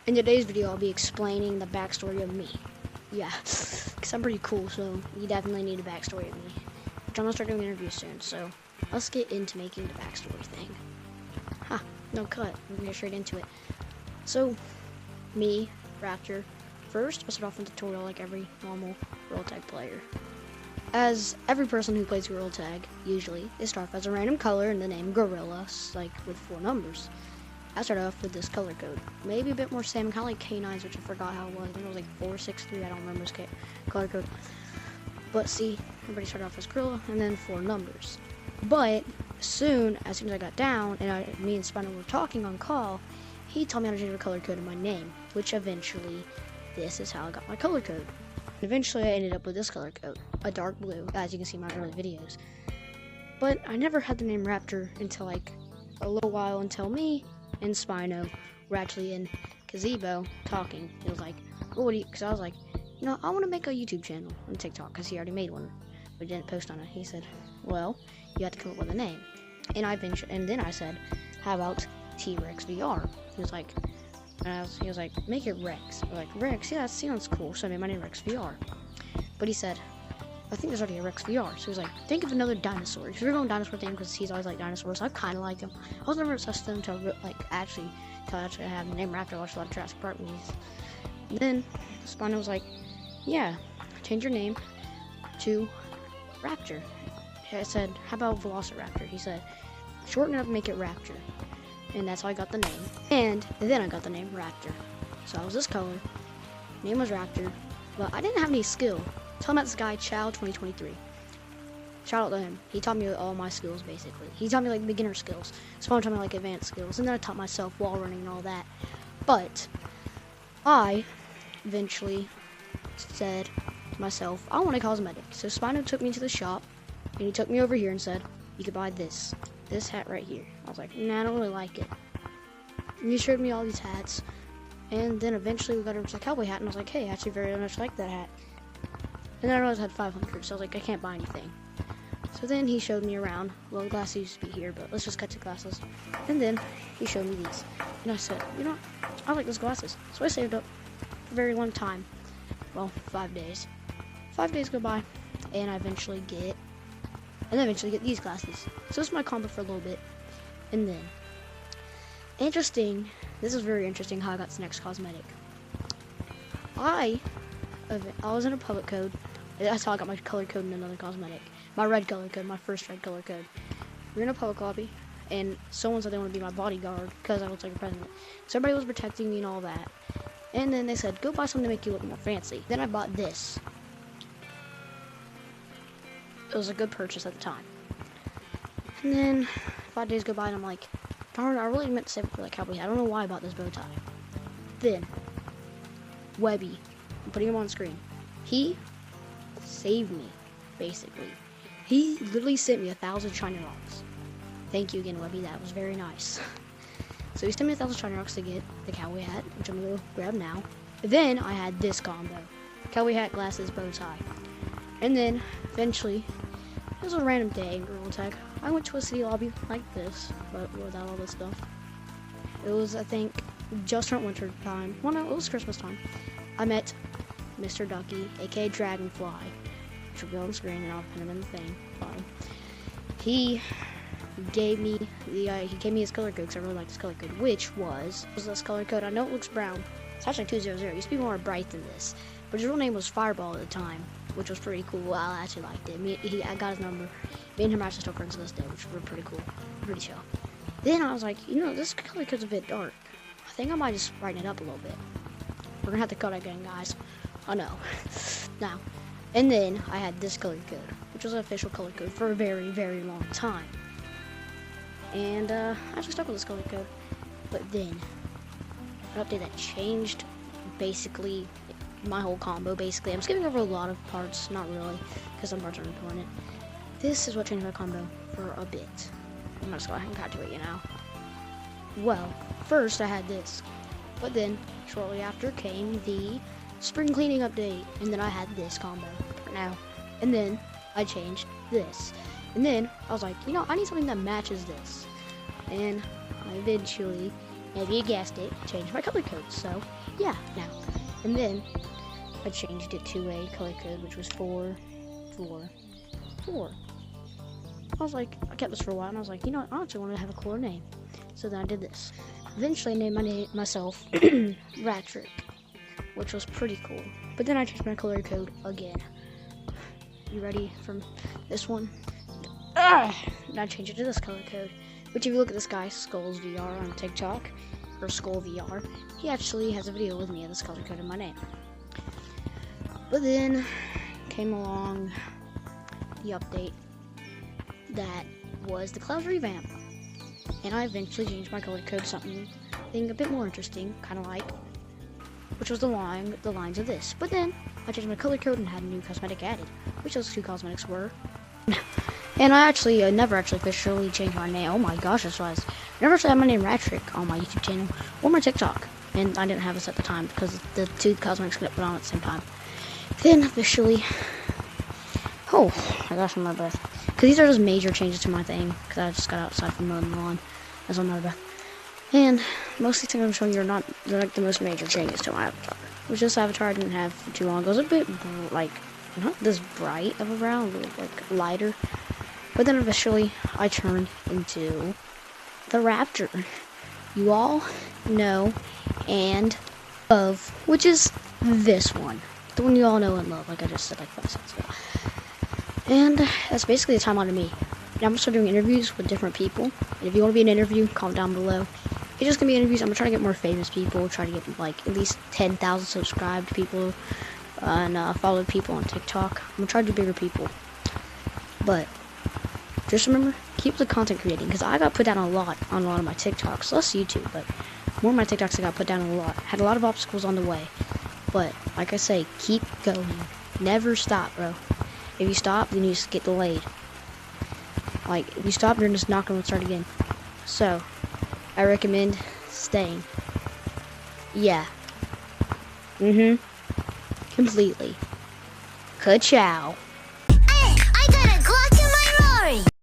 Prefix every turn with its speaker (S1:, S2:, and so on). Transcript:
S1: In today's video, I'll be explaining the backstory of me. Yeah, because I'm pretty cool, so you definitely need a backstory of me. Which I'm going to start doing interviews soon, so let's get into making the backstory thing. No cut. We're going to get straight into it. So, me, Raptor. First, I'll start off with a tutorial like every normal World Tag player. As every person who plays World Tag, usually, they start off as a random color and the name Gorilla, like with 4 numbers. I started off with this color code. Maybe a bit more salmon, kind of like K9's, which I forgot how it was. I think it was like 463, I don't remember his color code. But see, everybody started off as Gorilla and then 4 numbers. But as soon as I got down and me and Spino were talking on call, he told me how to change the color code in my name, which eventually, this is how I got my color code. And eventually I ended up with this color code, a dark blue, as you can see in my early videos. But I never had the name Raptor until like a little while until me and Spino were actually in Gazebo talking. It was like, well, what do you, because I was like, you know, I want to make a YouTube channel on TikTok, because he already made one, but didn't post on it. He said, well, you have to come up with a name. And then I said, how about T-Rex VR? He was like, make it Rex. I was like, Rex, yeah, that sounds cool. So I made my name Rex VR. But he said, I think there's already a Rex VR. So he was like, think of another dinosaur. Because we were going dinosaur theme because he's always like dinosaurs. So I kind of liked him. I was never obsessed with him until I actually have the name Raptor. I watched a lot of Jurassic Park movies. And then Spino was like, yeah, change your name to Raptor. I said, how about Velociraptor? He said, shorten it up and make it Raptor. And that's how I got the name. And then I got the name Raptor. So I was this color. Name was Raptor. But I didn't have any skill. Tell him about this guy, Chow2023. Shout out to him. He taught me all my skills, basically. He taught me, like, beginner skills. Spawn taught me, like, advanced skills. And then I taught myself wall running and all that. But I eventually said to myself, I want a cosmetic. So Spino took me to the shop. And he took me over here and said, you could buy this hat right here. I was like, nah, I don't really like it. And he showed me all these hats. And then eventually we got a cowboy hat. And I was like, hey, I actually very much like that hat. And then I realized I had 500, so I was like, I can't buy anything. So then he showed me around. Well, the glasses used to be here, but let's just cut to glasses. And then he showed me these. And I said, you know, I like those glasses. So I saved up for a very long time. Well, 5 days. 5 days go by, and I eventually get these glasses. So this is my combo for a little bit. And then, this is very interesting how I got this next cosmetic. I was in a public code. That's how I got my color code in another cosmetic. My red color code, my first red color code. We're in a public lobby, and someone said they want to be my bodyguard because I looked like a president. So everybody was protecting me and all that. And then they said, go buy something to make you look more fancy. Then I bought this. It was a good purchase at the time. And then 5 days go by, and I'm like, darn, I really meant to save it for the cowboy hat. I don't know why I bought this bow tie. Then, Webby. I'm putting him on screen. He saved me, basically. He literally sent me 1,000 shiny rocks. Thank you again, Webby. That was very nice. So he sent me 1,000 shiny rocks to get the cowboy hat, which I'm going to grab now. Then I had this combo. Cowboy hat, glasses, bow tie. And then, eventually, it was a random day in World Tag. I went to a city lobby like this, but without all this stuff. It was, I think, just around winter time. Well, no, it was Christmas time. I met Mr. Ducky, aka Dragonfly, which will be on the screen, and I'll put him in the thing. He gave me his color code because I really liked his color code, which was this color code. I know it looks brown. It's actually 200. It used to be more bright than this, but his real name was Fireball at the time, which was pretty cool. I actually liked it. I got his number. Me and him are actually still friends to this day, which were pretty cool, pretty chill. Then I was like, you know, this color code's a bit dark. I think I might just brighten it up a little bit. We're gonna have to cut again, guys. Oh no. Now, and then I had this color code, which was an official color code for a very, very long time. And I actually stuck with this color code. But then, an update that changed basically my whole combo. Basically, I'm skipping over a lot of parts, not really, because some parts are important. This is what changed my combo for a bit. I'm gonna just go ahead and cut to it, you know. Well, first I had this. But then, shortly after came the spring cleaning update, and then I had this combo for now. And then I changed this. And then I was like, you know, I need something that matches this. And I eventually Maybe you guessed it, changed my color code. So, yeah, now. And then I changed it to a color code, which was 444. I was like, I kept this for a while, and I was like, you know what, I actually want to have a cooler name. So then I did this. Eventually, I named myself Raptor, which was pretty cool. But then I changed my color code again. You ready for this one? And I changed it to this color code. Which, if you look at this guy, Skulls VR on TikTok, or Skull VR, he actually has a video with me of this color code in my name. But then came along the update that was the Clouds revamp, and I eventually changed my color code to something a bit more interesting, kind of like, which was the lines of this. But then I changed my color code and had a new cosmetic added, which those two cosmetics were. And I actually never actually officially changed my name. Oh my gosh, that's why I never actually had my name Ratrick on my YouTube channel or my TikTok, and I didn't have this at the time because the two cosmetics got put on at the same time. Then officially, oh my gosh, I'm out of breath. Because these are just major changes to my thing, because I just got outside from mowing the lawn, as I'm out of breath. And most of these things I'm showing you they're like the most major changes to my avatar. Which this avatar I didn't have for too long. It was a bit like not this bright of a brown, but like lighter. But then eventually I turned into the Raptor. You all know and love, which is this one. The one you all know and love, like I just said like 5 seconds ago. And that's basically the timeline of me. Now I'm gonna start doing interviews with different people. And if you want to be in an interview, comment down below. It's just gonna be interviews. I'm gonna try to get more famous people, try to get like at least 10,000 subscribed people and followed people on TikTok. I'm gonna try to do bigger people. But just remember, keep the content creating, because I got put down a lot on a lot of my TikToks, less YouTube, but more of my TikToks I got put down a lot. Had a lot of obstacles on the way. But like I say, keep going. Never stop, bro. If you stop, then you just get delayed. Like, if you stop, you're just not going to start again. So, I recommend staying. Yeah. Completely. Ka-chow.